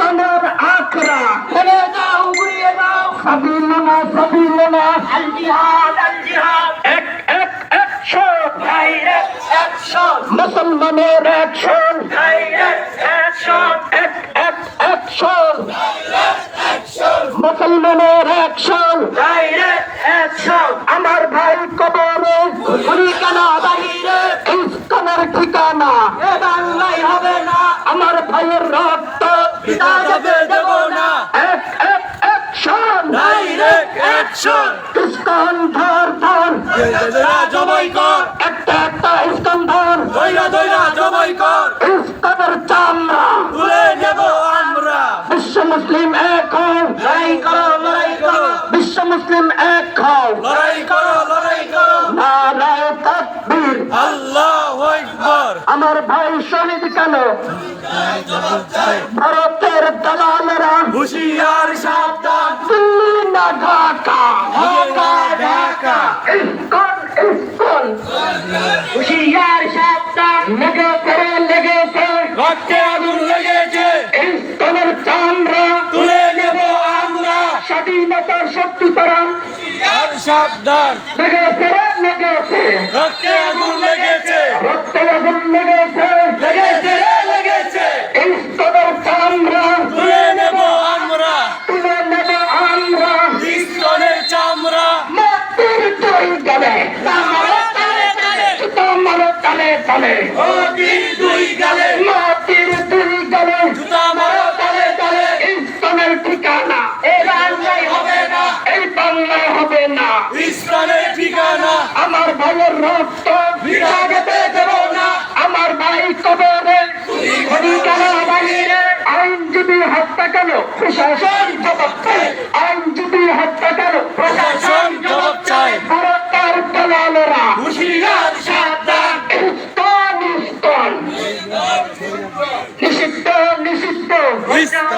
ইসকনের আখড়া ফেলে দাও, ঘুরিয়ে দাও। সাবিলুনা সাবিলুনা আল জিহাদ আল জিহাদ। এক এক অ্যাকশন, ডাইরেক্ট অ্যাকশন। মুসলমানের অ্যাকশন, ডাইরেক্ট অ্যাকশন। এক এক অ্যাকশন, ডাইরেক্ট অ্যাকশন। মুসলমানের অ্যাকশন, ডাইরেক্ট অ্যাকশন। আমার ভাই কবরে, গুলি কেন বাহিরে? ইসকনের ঠিকানা এ বাংলায় হবে না। আমার ভাইয়ের রক্ত পিতা যাবে দেব না। এক এক অ্যাকশন, ডাইরেক্ট অ্যাকশন। ইসকন ধর ধর, দইরা জবাই কর। একটা একটা ইসকন ধর, দইরা জবাই কর। ইসকনের চামড়া তুলে নেব আমরা। বিশ্ব মুসলিম এক হও, লড়াই করো লড়াই করো। বিশ্ব মুসলিম এক হও, লড়াই করো লড়াই করো। নারায়ে তাকবীর, আল্লাহু আকবার। আমার ভাই শহীদ কেন? ভারতের দালালেরা হুঁশিয়ার সাবধান। দিল্লি না ঢাকা, ঢাকা ঢাকা। ইসকন ইসকন, হুঁশিয়ার সাবধান। লেগেছে রক্তে আগুন লেগেছে। ইসকনের চামড়া তুলে নেব আমরা। স্বাধীনতার শক্তি তারা, হুঁশিয়ার সাবধান। লেগেছে রক্তে আগুন লেগেছে। রক্তে আগুন লেগেছে লেগেছে লেগেছে। ইসকনের চামড়া তুলে নেব আমরা, তুলে নেব আমরা। ইসকনের চামড়া মাটির দুই গালে, মারো তালে তালে, মারো তালে তালে। মাটির দুই গালে, মাটির দুই গালে, জুতা মারো তালে তালে। ইসকনের ঠিকানা এ বাংলায় হবে না, এই বাংলায় হবে না। ইসকনের ঠিকানা আমার ভাইয়ের রক্ত ভিড়া যেতে দেব না। আমার ভাই কবরে, গুলি কেন বাহিরে? আইনজীবী হত্যা কেন? প্রশাসন জবাব চায়। আইনজীবী হত্যা কেন? প্রশাসন জবাব চায়। ভারতের দালালেরা হুঁশিয়ার সাবধান। ইসকন ইসকন, নিষিদ্ধ নিষিদ্ধ। ইসকন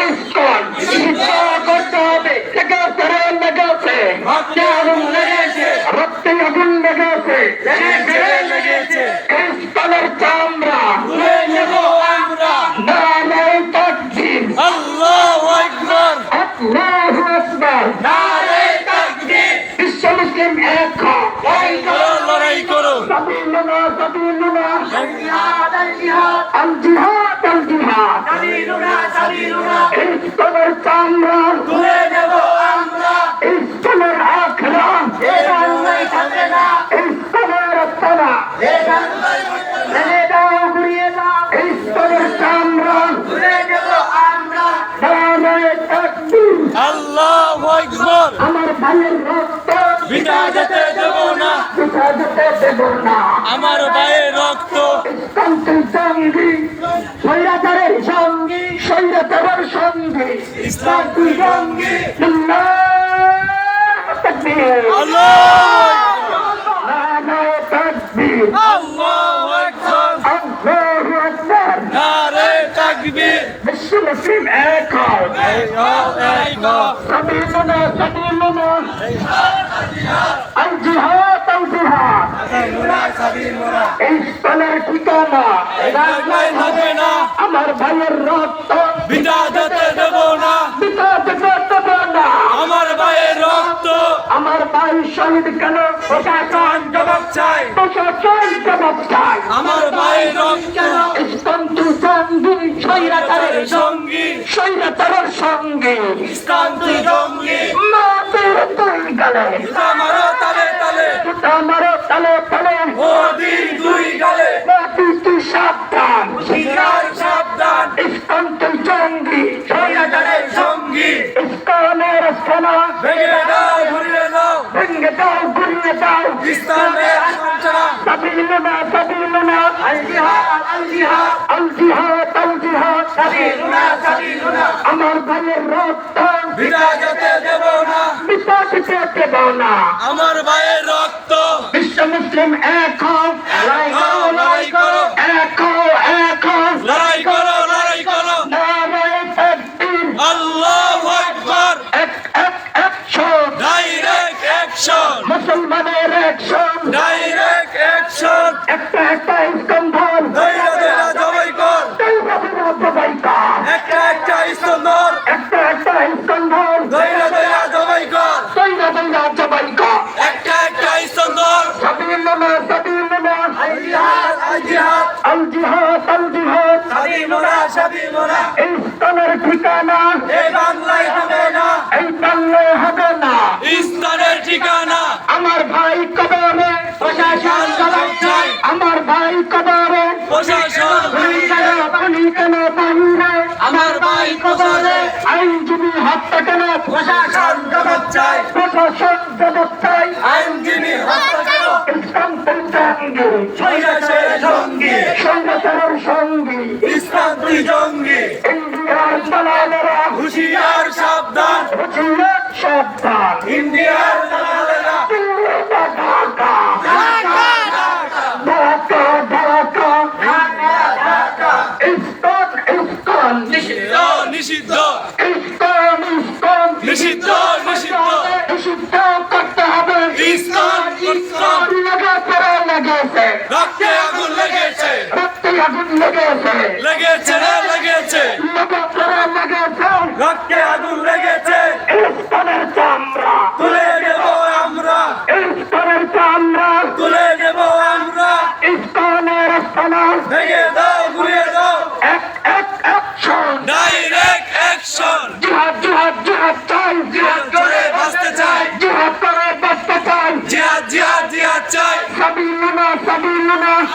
ইসকন, নিষিদ্ধ করতে হবে। লেগেছে লেগেছে, রক্তে আগুন লেগেছে। রক্তে আগুন লেগেছে লেগেছে লেগেছে। ইসকনের চামড়া তুলে নেব আমরা। নারায়ে তাকবীর, আল্লাহু আকবার। আল্লাহু আকবার, নারায়ে তাকবীর। বিশ্ব মুসলিম এক হও, লড়াই করো লড়াই করো। সাবিলুনা সাবিলুনা আল জিহাদ আল জিহাদ। আল জিহাদ আল জিহাদ। সাবিলুনা সাবিলুনা। ইসকনের চামড়া তুলে নেব আমরা। ইসকনের আখড়া এ বাংলায় থাকবে না। ইসকনের রাস্তা এ বাংলায় ফেলে দাও, ঘুরিয়ে দাও। ইসকনের চামড়া তুলে নেব আমরা। নারায়ে তাকবীর, আল্লাহু আকবার। আমার ভাইয়ের রক্ত ভিজা যেতে দেব না, ভিজা যেতে দেব না। আমার ভাইয়ের রক্ত ইসকন সঙ্গী, স্বৈরাচারের সঙ্গী, স্বৈরাচারের সঙ্গী। ইসলাম তুই সঙ্গী। আল্লাহু তাকবীর, নারায়ে তাকবীর, আল্লাহু আকবার, আল্লাহু আকবার, নারায়ে তাকবীর। বিশ্ব মুসলিম এক হও, সাবিলুনা সাবিলুনা আল জিহাদ আল জিহাদ। ইসকনের ঠিকানা এ বাংলায় হবে না। আমার ভাইয়ের রক্ত ভিজা যেতে দেব না, ভিজা যেতে দেব না। আমার ভাইয়ের রক্ত, আমার ভাই শহীদ কেন? প্রশাসন জবাব চায়, প্রশাসন জবাব চায়। আমার ভাইয়ের রক্ত কেন? ইসকন তুই সঙ্গী, স্বৈরাচারের সঙ্গী, স্বৈরাচারের সঙ্গী। ইসকন তুই সঙ্গী, মাটির দুই গালে, জুতা মারো তালে তালে, জুতা মারো তালে তালে। মোদির দুই গালে, মোদি তুই সাবধান, হুঁশিয়ার সাবধান। ইসকন তুই সঙ্গী, স্বৈরাচারের সঙ্গী। ইসকনের সেনা ভেঙে দাও, ঘুরিয়ে দাও, ভেঙে দাও, ঘুরিয়ে দাও। ইসলামের সঞ্চার সাবিলুনা সাবিলুনা আল জিহাদ আল জিহাদ। আল জিহাদ আল জিহাদ। সাবিলুনা সাবিলুনা। আমার ভাইয়ের রক্ত ভিজা যেতে দেব না, ভিজা যেতে দেব না। আমার ভাইয়ের রক্ত। বিশ্ব মুসলিম এক হও, লড়াই করো লড়াই করো। এক হও এক হও, লড়াই করো লড়াই করো। নারায়ে তাকবীর, আল্লাহু আকবার। এক এক অ্যাকশন, ডাইরেক্ট অ্যাকশন। মুসলমানের অ্যাকশন, ডাইরেক্ট অ্যাকশন। একটা একটা ইসকন ধর, দইরা জবাই কর, দইরা জবাই দাবি মোরা ইসলামের ঠিকানা এই বাংলায় হবে না এই বাংলায় হবে না ইসলামের ঠিকানা আমার ভাই কবরে প্রশাসন জবাব চাই আমার ভাই কবরে প্রশাসন উনি কেন বাংলায় আমার ভাই কবরে আইনজীবী হত্যা কেন প্রশাসন জবাব চাই প্রশাসন জবাব চাই আইনজীবী হত্যা কেন ইসলাম সঙ্গী স্বৈরাচারের সঙ্গী সৈন্যতার সঙ্গী ইসলাম জঙ্গি ইন্ডিয়ার দালালেরা হুশিয়ার সাবধান হুঁশিয়ার সাবধান ইন্ডিয়ার দালালেরা দিল্লিতে ঢাকা ঢাকা ঢাকা ইস্কন নিষিদ্ধ নিষিদ্ধ ইস্কন নিষিদ্ধ নিষিদ্ধ নিষিদ্ধ করতে হবে ইসলাম ইসলাম লেগেছে রক্তে আগুন লেগেছে রক্তে আগুন লেগেছে লেগেছে রে লেগেছে লেগেছে রক্তে আগুন লেগেছে ইস্কনের চামড়া তুলে নেব আমরা ইস্কনের চামড়া তুলে নেব আমরা ইস্কনের আস্তানা ভেঙে দাও ঘুরিয়ে দাও অ্যাকশন ডাইরেক্ট অ্যাকশন জিহাদ জিহাদ জিহাদ চাই জিহাদ করে বাঁচতে চাই জিহাদ করে বাঁচতে চাই জিহাদ জিহাদ জিহাদ চাই সাবিলুনা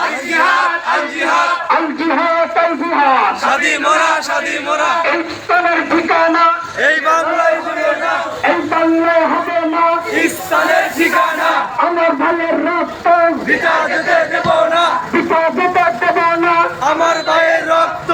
আল জিহাদ আল জিহাদ আল জিহাদ আল জিহাদ শাদি মোরা ইসলামের ঠিকানা এই বাংলায় হবে না এই বাংলায় হবে না ইসলামের ঠিকানা আমার ভাইয়ের রক্ত ভিটা যেতে দেব না বিপদে দেব না আমার ভাইয়ের রক্ত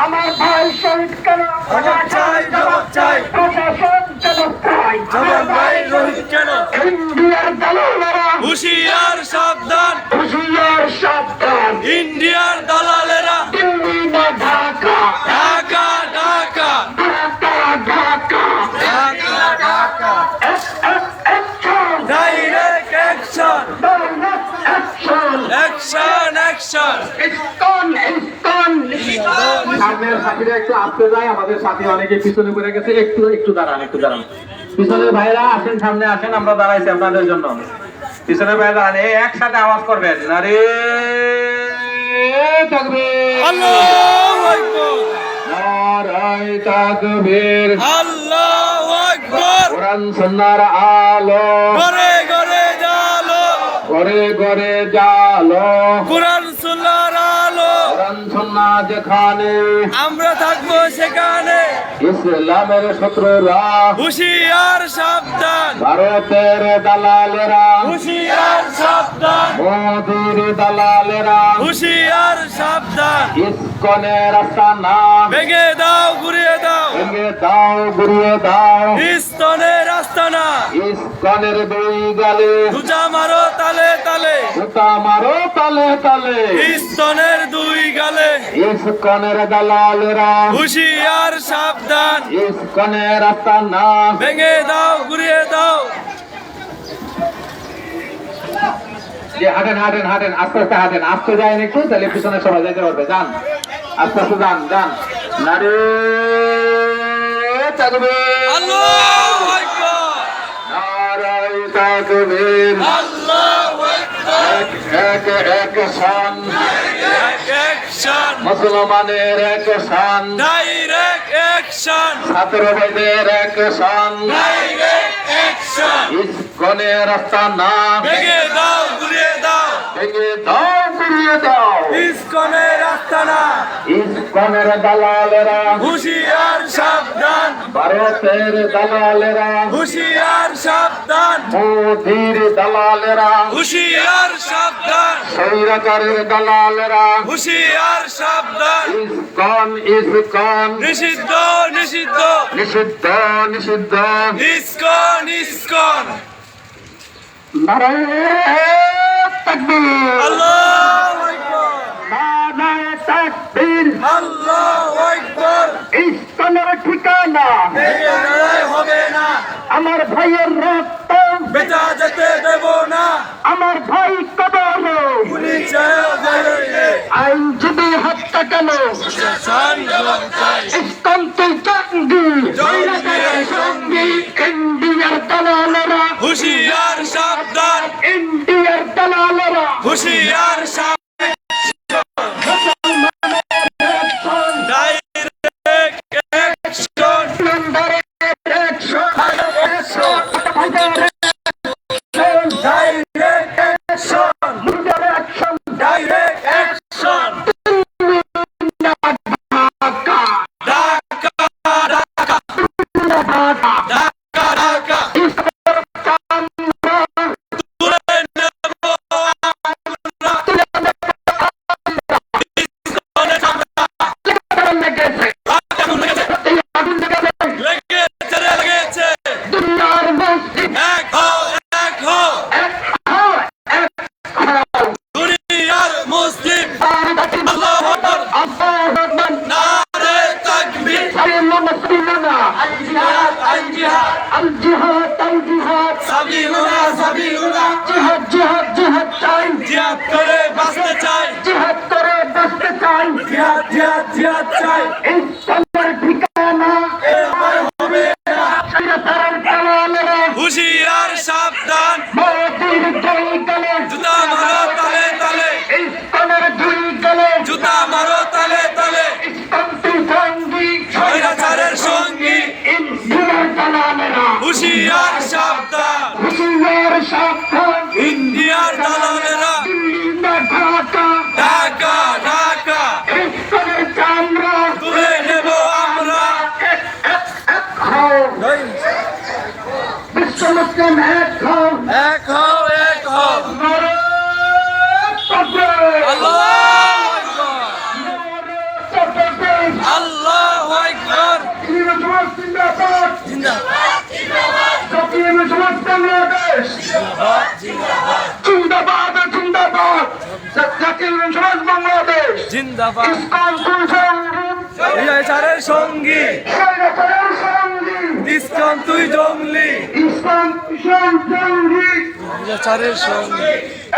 আমার ভাই শহীদ কেন জবাব চাই জবাব চাই প্রশাসন জবাব চাই আমার ভাইয়ের রহিত কেন ইন্ডিয়ার দালালেরা হুশিয়ার সাবধান হুঁশিয়ার সাবধান ইন্ডিয়ার দালালেরা দিল্লি না Dhaka Dhaka Dhaka Dhaka Dhaka Dhaka Dhaka action direct action action action action ISKCON সামনের সাথীরা একটু আসতে যায়, আমাদের সাথী অনেকে পিছনে পড়ে গেছে, একটু একটু দাঁড়ান, একটু দাঁড়ান। পিছনের ভাইরা আসেন, সামনে আসেন, আমরা দাঁড়াইছি আপনাদের জন্য। পিছনের ভাইরা দাঁড়ান, এই একসাথে আওয়াজ করবেন, নারে তাকবীর, আল্লাহু আকবার নারায়ে তাকবীর, আল্লাহু আকবার কোরআন সুন্নাহর আলো ঘরে ঘরে জালো ঘরে ঘরে জালো, কুরআন সুন্নাহর আলো কোরআন সুন্নাহ যেখানে আমরা থাকবো সেখানে ইসলামের শত্রুরা হুশিয়ার সাবধান ভারতের দালালেরা হুশিয়ার সাবধান মোদির দালালেরা হুশিয়ার সাবধান ইসকনের আস্তানা ভেঙে দাও ঘুরিয়ে দাও ভেঙে দাও গুড়িয়ে দাও, ইস্তনের আস্তানা ইসকনের দুই গালে দুজা মারো তালে তালে জুতা মারো তালে তালে, ইস্তনের দুই গালে ইসকনের দালালেরা হুশিয়ার সাবধান ইসকনের আস্তানা ভেঙে দাও ঘুরিয়ে দাও যে হাঁটেন হাঁটেন হাঁটেন, আস্তে আস্তে হাঁটেন, আস্তে যায়নি একটু, তাহলে পিছনে সবাই যেতে পারবে, যান আস্তে আস্তে যান যান, নারে তাকবীর, আল্লাহু আকবার নারায়ে তাকবীর, আল্লাহু আকবার এক এক শান অ্যাকশন মুসলমানের এক শান, ডাইরেক্ট অ্যাকশন ছাত্র ভাইদের এক শান, ডাইরেক্ট অ্যাকশন ইসকনের আস্তানা ভেঙে দাও ঘুরিয়ে দাও ভেঙে দাও গুড়িয়ে দাও, ইসকনের আস্তানা ইসকনের দালালেরা হুশিয়ার সাবধান ভারতের দালালেরা হুশিয়ার সাবধান মোদির দালালেরা হুশিয়ার সাবধান স্বৈরাচারের দালালেরা হুশিয়ার সাবধান ইসকন ইসকন নিষিদ্ধ নিষিদ্ধ নিষিদ্ধ নিষিদ্ধ, ইসকন ইসকন নারায়ে তাকবীর আল্লাহু আকবার নারায়ে তাকবীর আল্লাহু আকবার ইসলামের ঠিকানা ভেঙে লড়াই হবে না আমার ভাইয়ের রক্ত বেটা যেতে দেব না আমার ভাই কবরে পুলিশে জেলে আইনজীবী হত্যা কেন শান জবাব চাই ইসকন জঙ্গি জঙ্গির সঙ্গী ইন্ডিয়ার দালালেরা হুশিয়ার সাবধান ইন্ডিয়ার দালালেরা হুশিয়ার সাবধান ডাইরেক্ট লেগেছে এই আগুন লেগেছে লেগেছে রে লেগেছে দুনিয়ার মুসলিম এক হও এক হও এক হও এক হও দুনিয়ার মুসলিম বাংলাদেশ আল্লাহু আকবার আল্লাহু আকবার নারে তাকবীর সাবিলুনা আল জিহাদ আল জিহাদ আল জিহাদ আল জিহাদ সাবিলুনা সাবিলুনা জিহাদ জিহাদ জিহাদ চাই জিহাদ করে বাঁচতে চাই জিহাদ করে বাঁচতে চাই জিহাদ জিহাদ জিহাদ চাই ইসলামের ঠিকানা এবার হবে না শরীয়তের কালামেরা হুশিয়ার সাবধান মোদির দুই গলে জুতা মারো তালে তালে ইসলামের দুই গলে জুতা মারো তালে তালে ইসলামী সঙ্গী স্বৈরাচারের সঙ্গী ইন্দিয়ার কালামেরা হুশিয়ার সাবধান হুশিয়ার সাবধান ইন্ডিয়ার দালালেরা দিল্লি না ঢাকা ঢাকা ঢাকা ইসলামের চামড়া তুলে নেব আমরা এক এক এক হও বিশ্ব মুসলিম এক হও এক হও এক হও নারে তাকবীর আল্লাহু আকবার নারে তাকবীর আল্লাহু আকবার ইসলাম জিন্দাবাদ জিন্দাবাদ জাতীয় সমাজ বাংলাদেশ জিন্দাবাদ জিন্দাবাদ জাতীয় সমাজ বাংলাদেশ জিন্দাবাদ ইসলাম সংগ্রাম স্বৈরাচারের সঙ্গী স্বৈরাচারের সঙ্গী ইসলাম তুই জঙ্গলি ইসলাম সঙ্গী স্বৈরাচারের সঙ্গী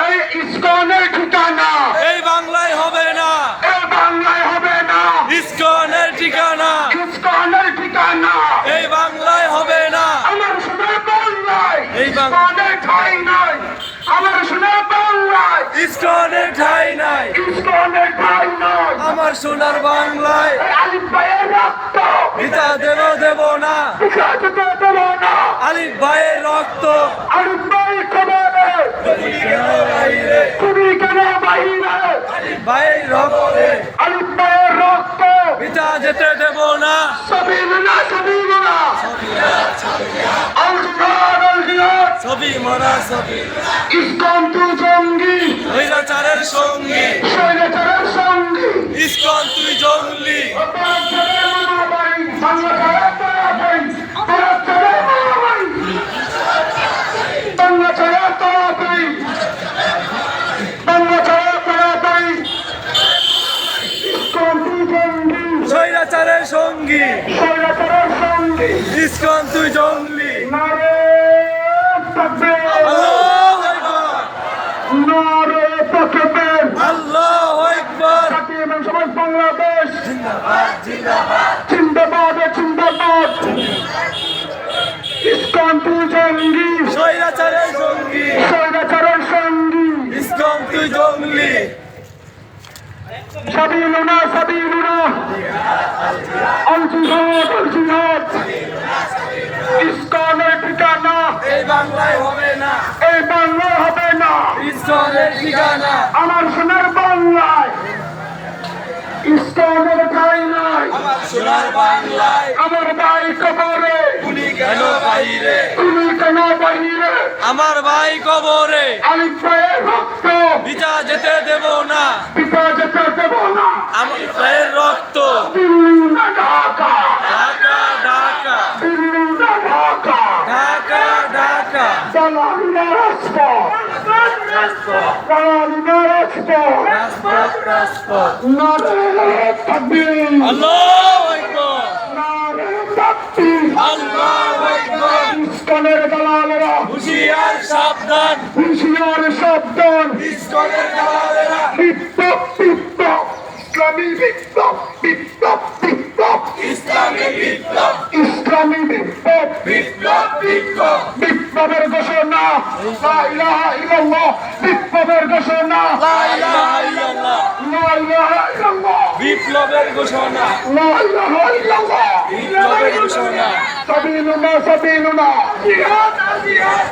এই ইসকনের ঠিকানা এই বাংলায় হবে না এই বাংলায় হবে না ইসকনের ঠিকানা ইসকনের ঠিকানা এই বাংলায় হবে না আমার সোনার বাংলায় এই ইসকনের ঠাই নাই আমার সোনার বাংলায় ইসকনের ঠাই নাই ইসকনের ঠাই নাই আমার সোনার বাংলায় আলিফ ভাইয়ের রক্ত পিতা দেব না বিকাশ দেব না আলিফ ভাইয়ের রক্ত আলিফ ভাই খবরে তুমি কেন বাইরে ভাইয়ের রক্তে আলিফ ভাইয়ের রক্ত পিতা যেতে দেব না সাবিলুনা সাবিলুনা আল জিহাদ ছবি মরা ছবি ইসকন তুই জঙ্গি স্বৈরাচারের সঙ্গী স্বৈরাচারের সঙ্গী ইসকন তুই জঙ্গলি স্বৈরাচারের সঙ্গী ইসকন তুই জঙ্গলি আল্লাহু আকবার আল্লাহু আকবার বাংলাদেশ জিন্দাবাদ জিন্দাবাদ জিন্দাবাদ জিন্দাবাদ ইসকন তুই জঙ্গি স্বৈরাচারের সঙ্গী স্বৈরাচারের সঙ্গী ইসকন তুই জঙ্গলি সাবিলুনা সাবিলুনা আল জিহাদ ইসকনের ঠিকানা এই বাংলায় হবে না এই বাংলা হবে না ইসকনের ঠিকানা আমার সোনার বাংলায় ইসকনের ঠাই নাই আমার সোনার বাংলায় আমার ভাই কবরে তুমি কেন বাইরে তুমি কেন বাহিরে আমার ভাই কবরে আলিফ ভাইয়ের রক্ত পিতা যেতে দেব না পিতা যেতে দেব না আমার ভাইয়ের রক্ত দিল্লি না ঢাকা ঢাকা ঢাকা দিল্লি না ঢাকা ঢাকা ঢাকা দালালিনা রাজপথ দালালিনা রাজপথ রাজপথ রাজপথ নারে তাকবীর আল্লাহু আকবার নারে তাকবীর আল্লাহু আকবার ইসকনের দালালেরা হুশিয়ার সাবধান হুঁশিয়ার সাবধান ইসকনের দালালেরা বিপ্লব বিপ্লব ইসলামী বিপ্লব বিপ্লব বিপ্লব ইসলামী বিপ্লব ইসলামী বিপ্লব বিপ্লব বিপ্লব বিপ্লবের ঘোষণা লা ইলাহা ইল্লাল্লাহ বিপ্লবের ঘোষণা লা ইলাহা ইল্লাল্লাহ লা ইলাহা ইল্লাল্লাহ বিপ্লবের ঘোষণা লা ইলাহা ইল্লাল্লাহ বিপ্লবের ঘোষণা সাবিলুনা সাবিলুনা জিহাদ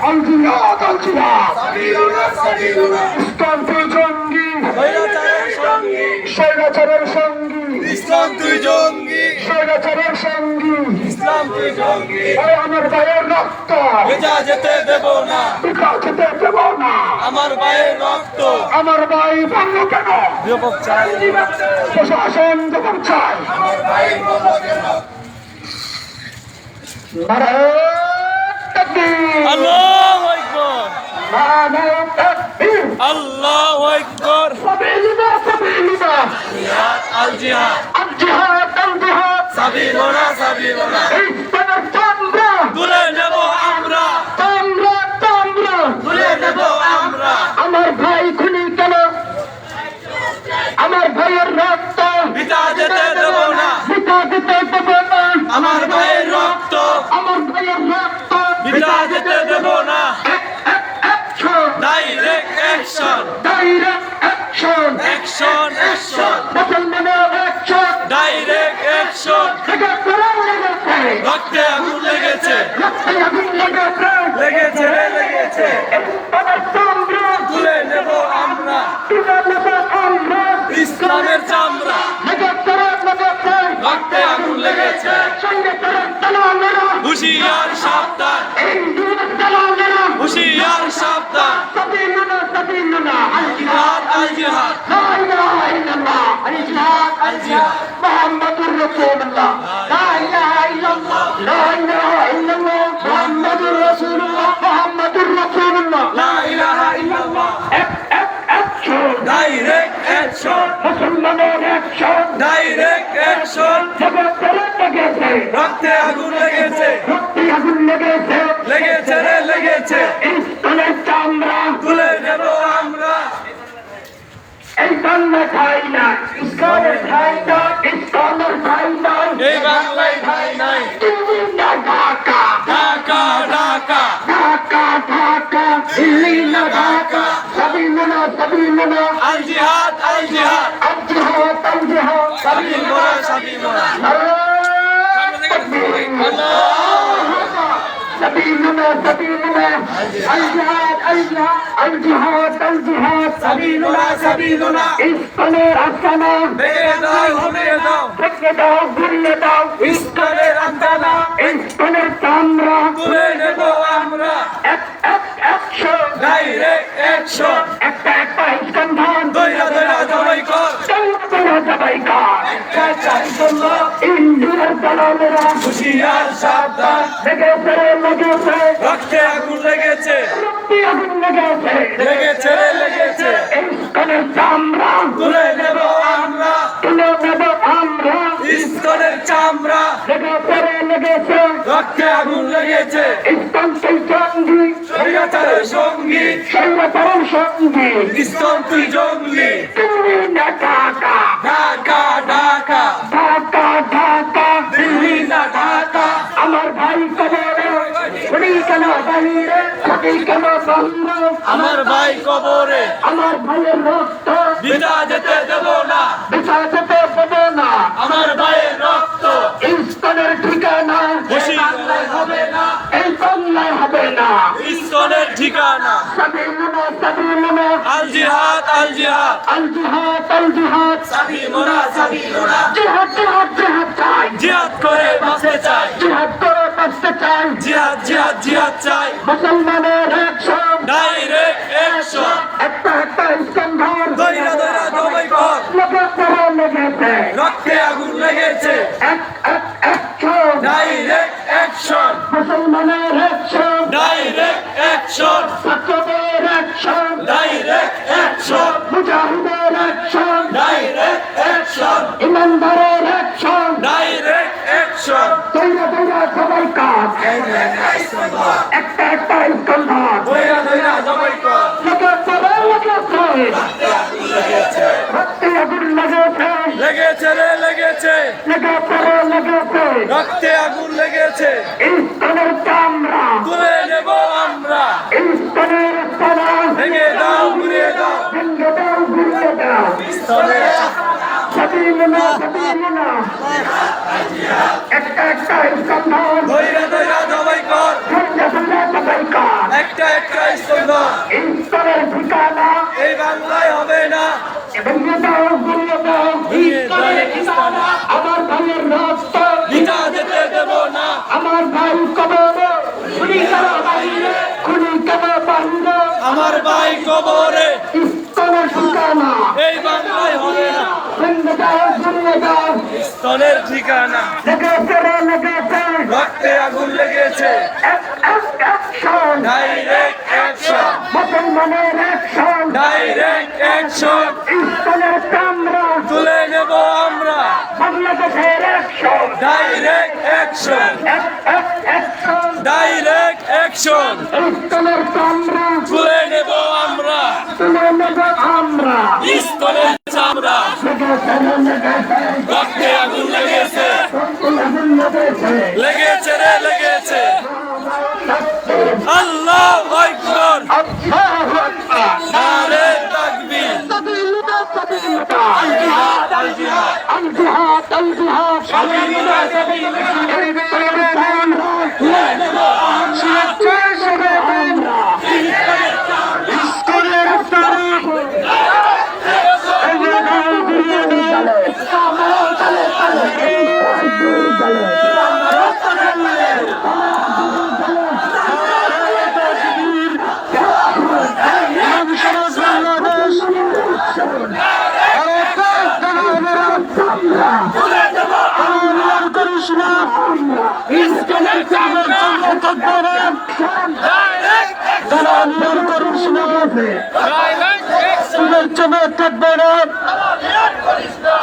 আল জিহাদ আল জিহাদ সাবিলুনা সাবিলুনা ইসলাম তুই জঙ্গি স্বৈরাচারের সঙ্গী স্বৈরাচারের সঙ্গী ইসলাম তুই জঙ্গি স্বৈরাচারের সঙ্গী ইসলাম ইসলাম তুই জঙ্গি ওই আমার ভাইয়ের রক্ত ভেজা যেতে দেব না বিকা খেতে দেব না। আমার ভাইয়ের রক্ত আমার ভাই বলল কেন? ব্যাপক চাই প্রশাসন যখন চায় আল্লাহু আকবার আল্লাহু আকবার জিহাদ আল জিহাদ সাবিলুনা তুলে নেব আমরা তুলে নেব আমরা আমার ভাই খুনি কেন? আমার ভাইয়ের রক্ত বিতা যেতে দেব না বিকা দিতে দেব না। আমার ভাইয়ের রক্ত আমার ভাইয়ের রক্ত বিতা যেতে দেব না action direct action direct action action action মুসলমানের অ্যাকশন ডাইরেক্ট অ্যাকশন রক্তে আগুন লেগেছে লেগেছে রে লেগেছে তুলে নেব আমরা ইসলামের চামড়া রক্তে আগুন লেগেছে হুশিয়ার সাবধান হুশিয়ার সাবধান জিহাদ আল জিহাদ আল জিহাদ মুহাম্মাদুর রাসূলুল্লাহ লা ইলাহা ইল্লাল্লাহ লা ইলাহা ইল্লাল্লাহ মুহাম্মাদুর রাসূলুল্লাহ মুহাম্মাদুর রাসূলুল্লাহ লা ইলাহা ইল্লাল্লাহ অ্যাকশন ডাইরেক্ট অ্যাকশন মুসলমানের অ্যাকশন ডাইরেক্ট অ্যাকশন লেগেছে রক্তে আগুন লেগেছে রক্তে আগুন লেগেছে লেগেছে রে লেগেছে ইসলামের চামড়া তুলে নেব আমরা এই বাংলা ঠাই না ইসলামের ঠাই না ইসলামের ঠাই না এই বাংলায় ঠাই নাই তুমি না ঢাকা ঢাকা ঢাকা ঢাকা ঢাকা দিল্লি না ঢাকা সাবিলুনা আল জিহাদ আল জিহাদ আল-জিহাদ আল-জিহাদ সাবিলুনা সাবিলুনা سبيلنا الجهاد الجهاد الجهاد সাবিলুনা সাবিলুনা ইসলামের আস্তানা ভেঙে দাও ঘুরিয়ে দাও ভেঙে দাও ঘুরিয়ে দাও ইসলামের আস্তানা ইসলামের চামড়া তুলে নেব আমরা অ্যাকশন ডাইরেক্ট অ্যাকশন একটা ইস্কান্দার দইরা দইরা জবাই কর ইন্ডিয়ার দালালেরা হুশিয়ার সাবধান লেগেছে রক্তে আগুন লেগেছে আগুন লেগেছে লেগেছে রে লেগেছে ইস্কানের চামড়া তুলে নেব আমরা তুলে নেব আমরা ইসলামের চামড়া লেগেছে রক্তে আগুন লেগেছে ইস্কান সেই সঙ্গী স্বৈরাচারের সঙ্গী সৈন্যতার সঙ্গী ইসলাম তুই জঙ্গলি তুমি না ঢাকা ঢাকা ঢাকা ঢাকা ঢাকা দিল্লি না ঢাকা আমার ভাই কবরে খুনি কেন বাহিরে খুনি কেন বাহিরে আমার ভাই কবরে আমার ভাইয়ের রক্ত বিদা যেতে দেব না বিচার যেতে দেবে না আমার ভাইয়ের রক্ত ইস্কনের ঠিকানা এই বাংলায় হবে না এই বাংলায় হবে না ইসলামের ঠিকানা সাবিলুনা আল জিহাদ আল জিহাদ আল জিহাদ আল জিহাদ সাবিলুনা জিহাদ জিহাদ জিহাদ চাই জিহাদ করে বাঁচতে চাই জিহাদ করে বাঁচতে চাই জিহাদ জিহাদ জিহাদ চাই মুসলমানের অ্যাকশন ডাইরেক্ট অ্যাকশন একটা ইস্কন্দার দইরা দইরা জবাই কর লেগেছে রক্তে আগুন লেগেছে অ্যাকশন ডাইরেক্ট অ্যাকশন মুসলমানের অ্যাকশন ডাইরেক্ট অ্যাকশন ছাত্রদের অ্যাকশন ডাইরেক্ট অ্যাকশন মুজাহিদের অ্যাকশন ডাইরেক্ট অ্যাকশন ইমানদারের অ্যাকশন ডাইরেক্ট অ্যাকশন দৈরা দৈরা সবাই কাজ একটা ইস্কন্দার দইরা দইরা জবাই কর লেগেছে রক্তে আগুন লেগেছে লেগেছে রে লেগেছে লেগেছে রক্তে আগুন লেগেছে ইস্কনের চামড়া তুলে নেব আমরা ইস্কনের সারা ভেঙে দাও ঘুরিয়ে দাও ভেঙে দাও ঘুরিয়ে দাও ইসলামের সাবিলুনা একটা ইস্কন্দার দইরা দইরা জবাই কর সবাই কাজ একটা ইসলাম ইস্কনের ঠিকানা এই বাংলায় হবে না ভেঙে দাও ঘুরিয়ে দাও ঘুরিয়ে দাও আমার ভাইয়ের রক্ত বিদা যেতে দেব না ঠিকানা লেগেছে রে লেগেছে রক্তে আগুন লেগেছে অ্যাকশন ডাইরেক্ট অ্যাকশন মুসলমানের অ্যাকশন ডাইরেক্ট অ্যাকশন ইসলামের কামরা তুলে নেব আমরা বাংলাদেশের action direct action action direct action ইসলামের কামরা তুলে নেব আমরা তুলে নেব আমরা পিস্তলের চামড়া লেগেছে রে লেগেছে রক্তে আগুন লেগেছে লেগেছে লেগেছে রে লেগেছে আল্লাহু আকবার আল্লাহু আকবার নারে তাকবীর الجهاد الجهاد الجهاد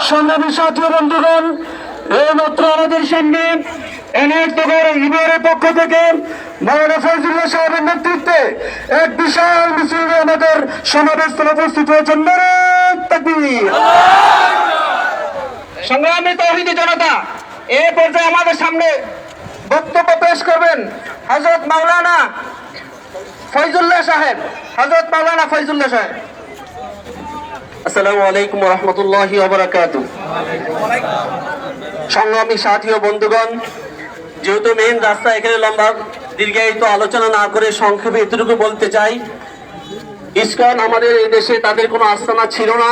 সংগ্রামী সাথী বন্ধুগণ, এইমাত্র আমাদের সামনে এনএফ ইউনিয়নের পক্ষ থেকে মাওলানা ফয়জুল্লাহ সাহেবের নেতৃত্বে এক বিশাল মিছিল আমাদের সমাবেশস্থলে উপস্থিত হয়েছেন। নারে তাকবীর। সংগ্রামী তৌহিদি জনতা, এই পর্যায়ে আমাদের সামনে বক্তব্য পেশ করবেন হযরত মাওলানা ফয়জুল্লাহ সাহেব। হযরত মাওলানা ফয়জুল্লাহ সাহেব। আসসালামু আলাইকুম ওয়া রাহমাতুল্লাহি ওয়া বারাকাতুহু। সংগ্রামী সাথী ও বন্ধুগণ, যেহেতু মেইন রাস্তা এখানে লম্বা দীর্ঘায়িত আলোচনা না করে সংক্ষেপে এতটুকু বলতে চাই, ইসকন আমাদের এই দেশে তাদের কোনো আস্তানা ছিল না।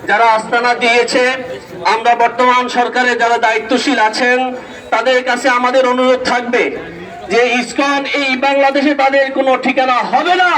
যারা আস্তানা দিয়েছে, আমরা বর্তমান সরকারে যারা দায়িত্বশীল আছেন তাদের কাছে আমাদের অনুরোধ থাকবে যে ইসকন এই বাংলাদেশে তাদের কোনো ঠিকানা হবে না।